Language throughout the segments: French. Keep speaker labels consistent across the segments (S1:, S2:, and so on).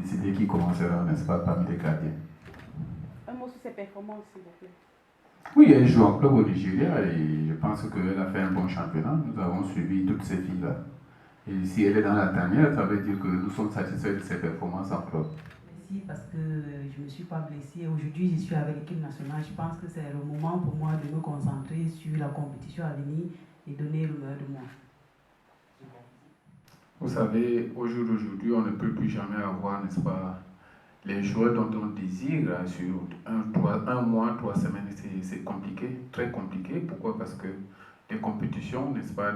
S1: décider qui commencera, n'est-ce pas, parmi les gardiens.
S2: Un mot sur ses performances, s'il vous plaît.
S1: Oui, elle joue en club au Nigeria et je pense qu'elle a fait un bon championnat. Nous avons suivi toutes ces filles-là. Et si elle est dans la dernière, ça veut dire que nous sommes satisfaits de ses performances en club.
S3: Merci parce que je ne me suis pas blessée. Aujourd'hui, je suis avec l'équipe nationale. Je pense que c'est le moment pour moi de me concentrer sur la compétition à venir et donner le meilleur de moi.
S1: Vous savez, au jour d'aujourd'hui, on ne peut plus jamais avoir, n'est-ce pas, les joueurs dont on désire sur un mois, 3 semaines, c'est compliqué, très compliqué. Pourquoi? Parce que les compétitions, n'est-ce pas,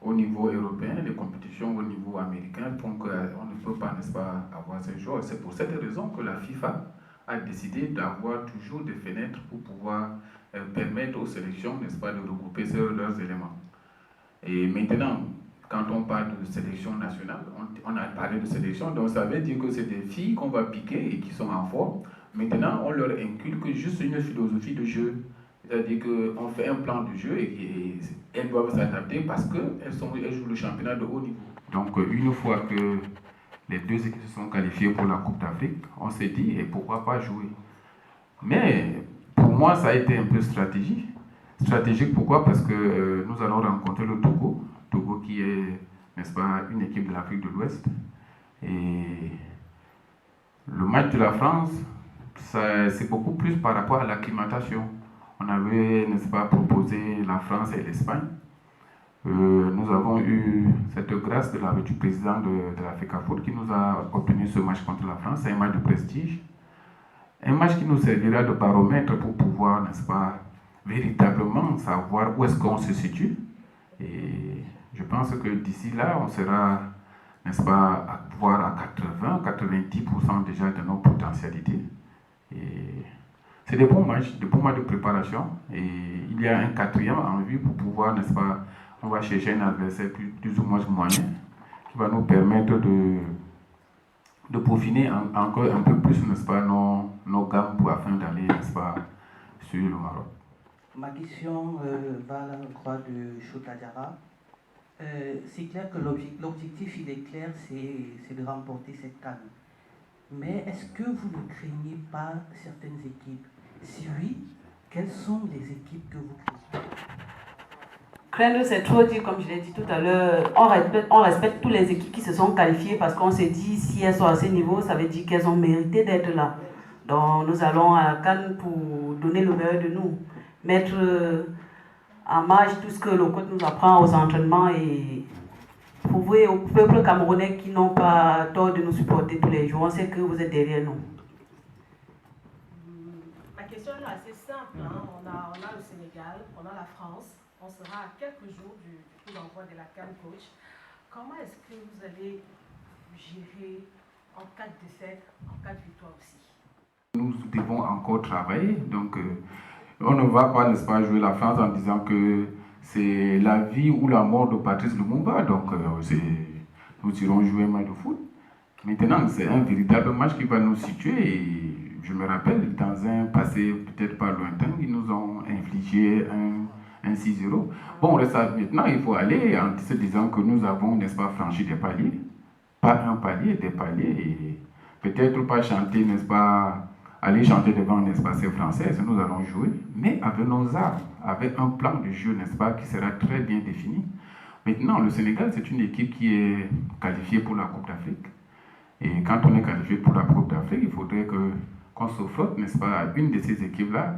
S1: au niveau européen, les compétitions au niveau américain font qu'on ne peut pas, n'est-ce pas, avoir ces joueurs. C'est pour cette raison que la FIFA a décidé d'avoir toujours des fenêtres pour pouvoir permettre aux sélections, n'est-ce pas, de regrouper leurs éléments. Et maintenant, quand on parle de sélection nationale, on a parlé de sélection, donc ça veut dire que c'est des filles qu'on va piquer et qui sont en forme. Maintenant, on leur inculque juste une philosophie de jeu. C'est-à-dire qu'on fait un plan de jeu et elles doivent s'adapter parce qu'elles jouent le championnat de haut niveau. Donc, une fois que les deux équipes se sont qualifiées pour la Coupe d'Afrique, on s'est dit, et pourquoi pas jouer? Mais pour moi, ça a été un peu stratégique. Stratégique, pourquoi? Parce que nous allons rencontrer le Togo. Togo qui est, n'est-ce pas, une équipe de l'Afrique de l'Ouest. Et le match de la France, c'est beaucoup plus par rapport à l'acclimatation. On avait, n'est-ce pas, proposé la France et l'Espagne. Nous avons eu cette grâce du président de la FECAFOOT qui nous a obtenu ce match contre la France. C'est un match de prestige. Un match qui nous servira de baromètre pour pouvoir, n'est-ce pas, véritablement savoir où est-ce qu'on se situe. Et je pense que d'ici là, on sera, n'est-ce pas, à pouvoir à 80-90% déjà de nos potentialités. Et c'est des bons matchs de préparation. Et il y a un quatrième en vue pour pouvoir, n'est-ce pas, on va chercher un adversaire plus ou moins moyen qui va nous permettre de peaufiner encore un peu plus, n'est-ce pas, nos gammes afin d'aller, n'est-ce pas, sur le Maroc.
S4: Ma question va à l'endroit de Chotadjara. C'est clair que l'objectif, il est clair, c'est de remporter cette CAN. Mais est-ce que vous ne craignez pas certaines équipes? Si oui, quelles sont les équipes que vous craignez?
S3: Craindre, c'est trop dit, comme je l'ai dit tout à l'heure. On respecte toutes les équipes qui se sont qualifiées parce qu'on s'est dit, si elles sont à ce niveau, ça veut dire qu'elles ont mérité d'être là. Donc nous allons à la CAN pour donner le meilleur de nous. Mettre en marge tout ce que le coach nous apprend aux entraînements et prouver au peuple camerounais qui n'ont pas tort de nous supporter tous les jours. On sait que vous êtes derrière nous.
S2: Ma question est assez simple. Hein. On a le Sénégal, on a la France. On sera à quelques jours du coup d'envoi de la CAN coach. Comment est-ce que vous allez gérer en cas de défaite, en cas de victoire aussi?
S1: Nous devons encore travailler. Donc, on ne va pas, n'est-ce pas, jouer la France en disant que c'est la vie ou la mort de Patrice Lumumba. Donc, nous irons jouer un match de foot. Maintenant, c'est un véritable match qui va nous situer. Et je me rappelle, dans un passé peut-être pas lointain, ils nous ont infligé un 6-0. Bon, maintenant, il faut aller en se disant que nous avons, n'est-ce pas, franchi des paliers. Pas un palier, des paliers. Et peut-être pas chanter, n'est-ce pas, aller chanter devant un espace français, nous allons jouer, mais avec nos armes, avec un plan de jeu, n'est-ce pas, qui sera très bien défini. Maintenant, le Sénégal, c'est une équipe qui est qualifiée pour la Coupe d'Afrique. Et quand on est qualifié pour la Coupe d'Afrique, il faudrait qu'on se frotte, n'est-ce pas, à une de ces équipes-là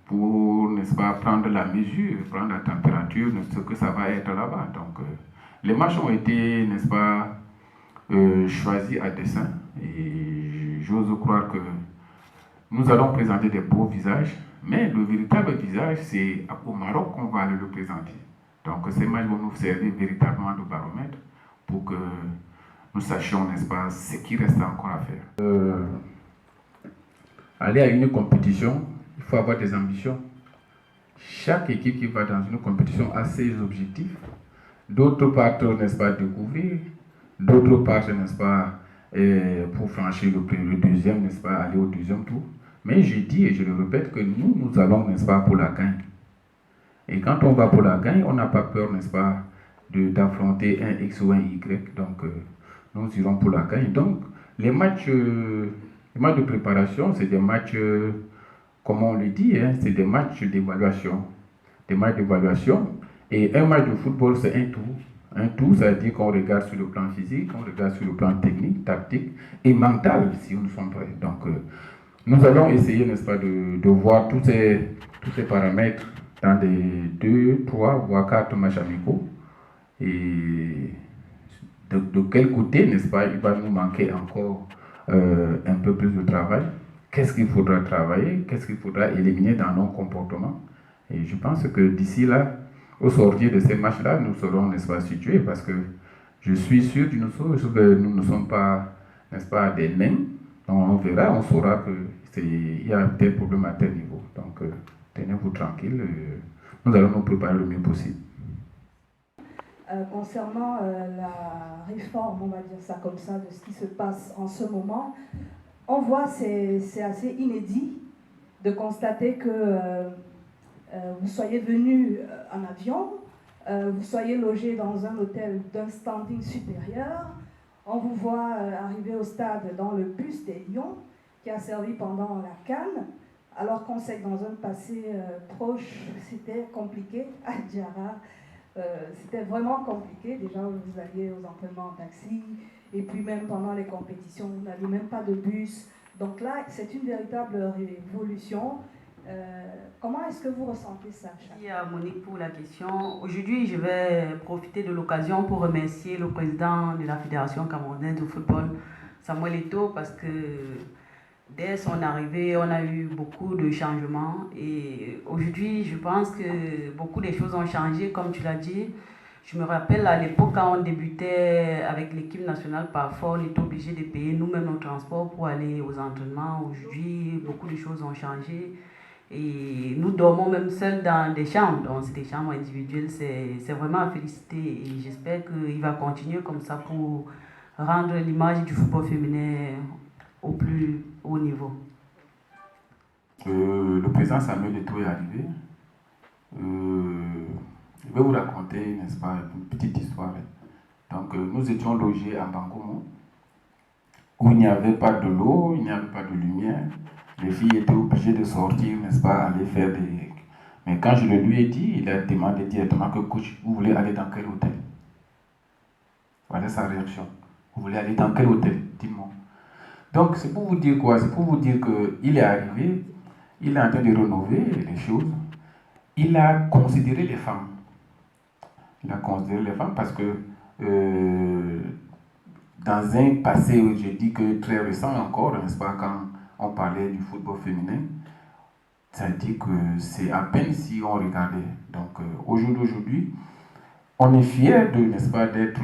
S1: pour, n'est-ce pas, prendre la mesure, prendre la température de ce que ça va être là-bas. Donc, les matchs ont été, n'est-ce pas, choisis à dessein. Et j'ose croire que nous allons présenter des beaux visages, mais le véritable visage, c'est au Maroc qu'on va aller le présenter. Donc ces matchs vont nous servir véritablement de baromètre pour que nous sachions, n'est-ce pas, ce qui reste encore à faire. Aller à une compétition, il faut avoir des ambitions. Chaque équipe qui va dans une compétition a ses objectifs. D'autres partent, n'est-ce pas, découvrir. D'autres partent, n'est-ce pas, pour franchir le deuxième, n'est-ce pas, aller au deuxième tour. Mais je dis et je le répète que nous allons, n'est-ce pas, pour la gagne. Et quand on va pour la gagne, on n'a pas peur, n'est-ce pas, d'affronter un X ou un Y. Donc, nous irons pour la gagne. Donc, les matchs de préparation, c'est des matchs, comme on le dit, hein, c'est des matchs d'évaluation. Des matchs d'évaluation. Et un match de football, c'est un tout. Un tout, ça veut dire qu'on regarde sur le plan physique, on regarde sur le plan technique, tactique et mental, si nous sommes prêts. Donc, nous allons essayer, n'est-ce pas, de voir tous ces paramètres dans des 2, 3, voire 4 matchs amicaux. Et de quel côté, n'est-ce pas, il va nous manquer encore un peu plus de travail. Qu'est-ce qu'il faudra travailler? Qu'est-ce qu'il faudra éliminer dans nos comportements? Et je pense que d'ici là, au sortir de ces matchs-là, nous serons, n'est-ce pas, situés, parce que je suis sûr d'une chose, que nous ne sommes pas, n'est-ce pas, des nains. Donc on verra, on saura qu'il y a tel problème à tel niveau. Donc tenez-vous tranquille, nous allons nous préparer le mieux possible.
S5: Concernant la réforme, on va dire ça comme ça, de ce qui se passe en ce moment, on voit, c'est assez inédit de constater que vous soyez venu en avion, vous soyez logé dans un hôtel d'un standing supérieur, on vous voit arriver au stade dans le bus des Lions, qui a servi pendant la CAN, alors qu'on sait que dans un passé proche, c'était compliqué à Diarra. C'était vraiment compliqué. Déjà, vous alliez aux entraînements en taxi, et puis même pendant les compétitions, vous n'aviez même pas de bus. Donc là, c'est une véritable révolution. Comment est-ce que vous ressentez ça, Chaka?
S3: Merci à Monique pour la question. Aujourd'hui, je vais profiter de l'occasion pour remercier le président de la Fédération camerounaise de football, Samuel Eto'o, parce que dès son arrivée, on a eu beaucoup de changements. Et aujourd'hui, je pense que beaucoup de choses ont changé, comme tu l'as dit. Je me rappelle à l'époque, quand on débutait avec l'équipe nationale, parfois on était obligé de payer nous-mêmes nos transports pour aller aux entraînements. Aujourd'hui, beaucoup de choses ont changé. Et nous dormons même seuls dans des chambres. Donc, c'est des chambres individuelles. C'est vraiment à féliciter. Et j'espère qu'il va continuer comme ça pour rendre l'image du football féminin au plus haut niveau.
S1: Le président Samuel Eto'o est arrivé. Je vais vous raconter, n'est-ce pas, une petite histoire. Donc, nous étions logés à Bangomo, où il n'y avait pas de l'eau, il n'y avait pas de lumière. Les filles étaient obligées de sortir, n'est-ce pas, aller faire des... Mais quand je le lui ai dit, il a demandé directement que coach, vous voulez aller dans quel hôtel? Voilà sa réaction. Vous voulez aller dans quel hôtel? Dis-moi. Donc, c'est pour vous dire quoi? C'est pour vous dire qu'il est arrivé, il est en train de rénover les choses. Il a considéré les femmes. Il a considéré les femmes parce que dans un passé, où j'ai dit que très récent encore, n'est-ce pas, quand on parlait du football féminin, ça dit que c'est à peine si on regardait. Donc, au jour d'aujourd'hui, on est fiers de, n'est-ce pas, d'être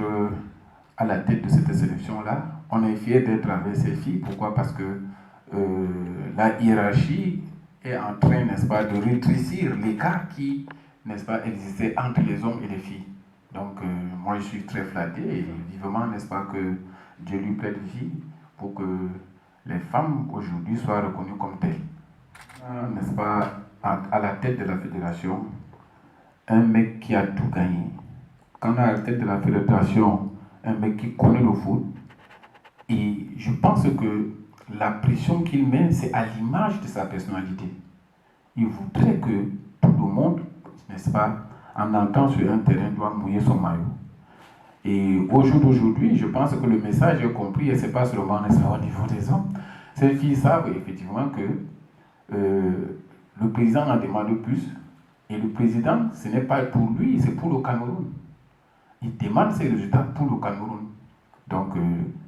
S1: à la tête de cette sélection-là. On est fiers d'être avec ces filles. Pourquoi? Parce que la hiérarchie est en train, n'est-ce pas, de rétrécir l'écart qui, n'est-ce pas, existait entre les hommes et les filles. Donc, moi, je suis très flatté et vivement, n'est-ce pas, que Dieu lui plaide vie pour que les femmes aujourd'hui soient reconnues comme telles. N'est-ce pas, à la tête de la fédération, un mec qui a tout gagné. Quand on est à la tête de la fédération, un mec qui connaît le foot, et je pense que la pression qu'il met, c'est à l'image de sa personnalité. Il voudrait que tout le monde, n'est-ce pas, en entrant sur un terrain, doit mouiller son maillot. Et au jour d'aujourd'hui, je pense que le message est compris, et ce n'est pas seulement au niveau des hommes. Ces filles savent effectivement que le président en demande plus, et le président, ce n'est pas pour lui, c'est pour le Cameroun. Il demande ces résultats pour le Cameroun. Donc,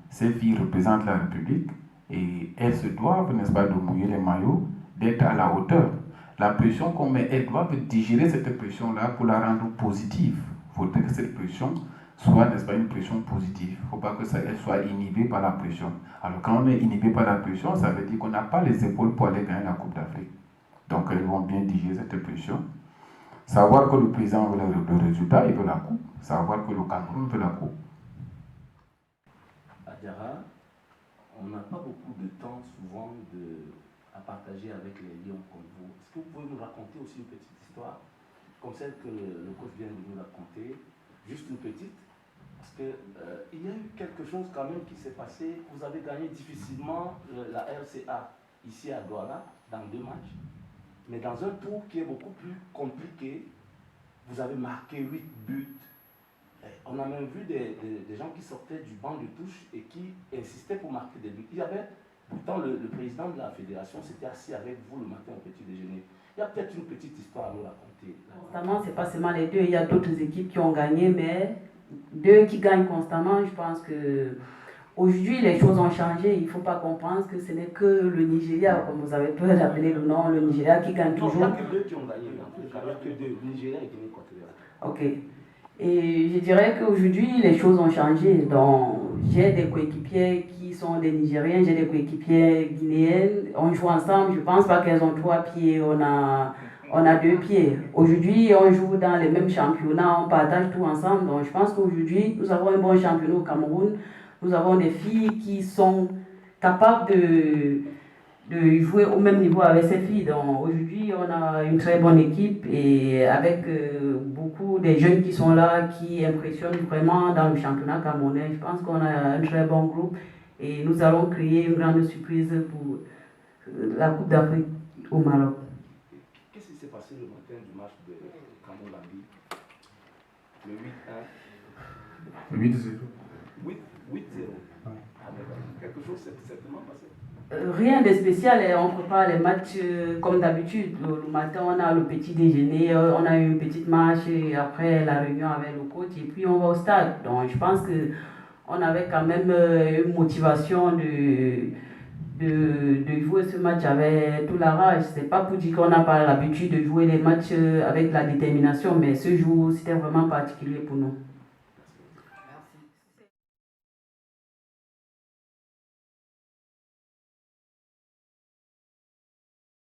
S1: ces filles représentent la République, et elles se doivent, n'est-ce pas, de mouiller les maillots, d'être à la hauteur. La pression qu'on met, elles doivent digérer cette pression-là pour la rendre positive. Il faudrait que cette pression soit, n'est-ce pas, une pression positive. Il ne faut pas que ça, elle soit inhibée par la pression. Alors quand on est inhibé par la pression, ça veut dire qu'on n'a pas les épaules pour aller gagner la Coupe d'Afrique. Donc elles vont bien digérer cette pression. Savoir que le président veut le résultat, il veut la Coupe. Savoir que le Cameroun veut la Coupe.
S6: À Diarra, on n'a pas beaucoup de temps souvent à partager avec les Lions comme vous. Est-ce que vous pouvez nous raconter aussi une petite histoire, comme celle que le coach vient de nous raconter, juste une petite, Parce qu'il y a eu quelque chose quand même qui s'est passé. Vous avez gagné difficilement la RCA ici à Douala dans 2 matchs. Mais dans un tour qui est beaucoup plus compliqué, vous avez marqué 8 buts. On a même vu des gens qui sortaient du banc de touche et qui insistaient pour marquer des buts. Il y avait, pourtant le président de la fédération s'était assis avec vous le matin au petit déjeuner. Il y a peut-être une petite histoire à nous raconter.
S3: Constamment, ce n'est pas seulement les deux. Il y a d'autres équipes qui ont gagné, mais 2 qui gagnent constamment, je pense que aujourd'hui les choses ont changé. Il ne faut pas comprendre que ce n'est que le Nigeria, comme vous avez peur d'appeler le nom, le Nigeria qui gagne toujours.
S6: Non, il n'y a que 2 qui ont gagné. En tout cas, il n'y a que 2, le Nigeria et Guinée équatoriale.
S3: Ok. Et je dirais qu'aujourd'hui, les choses ont changé. Donc, j'ai des coéquipiers qui sont des Nigériens, j'ai des coéquipiers guinéens. On joue ensemble, je ne pense pas qu'elles ont 3 pieds, on a 2 pieds. Aujourd'hui, on joue dans les mêmes championnats, on partage tout ensemble. Donc, je pense qu'aujourd'hui, nous avons un bon championnat au Cameroun. Nous avons des filles qui sont capables de jouer au même niveau avec ces filles. Donc aujourd'hui, on a une très bonne équipe et avec beaucoup de jeunes qui sont là, qui impressionnent vraiment dans le championnat camerounais. Je pense qu'on a un très bon groupe et nous allons créer une grande surprise pour la Coupe d'Afrique au Maroc.
S6: Qu'est-ce qui s'est passé le matin du match de Cameroun-Gambie? Le 8-1.
S1: 8-0.
S6: 8-0. Quelque chose s'est certainement passé.
S3: Rien de spécial, on prépare les matchs comme d'habitude. Le matin, on a le petit déjeuner, on a une petite marche et après la réunion avec le coach et puis on va au stade. Donc je pense qu'on avait quand même une motivation de jouer ce match avec toute la rage. C'est pas pour dire qu'on n'a pas l'habitude de jouer les matchs avec la détermination, mais ce jour, c'était vraiment particulier pour nous.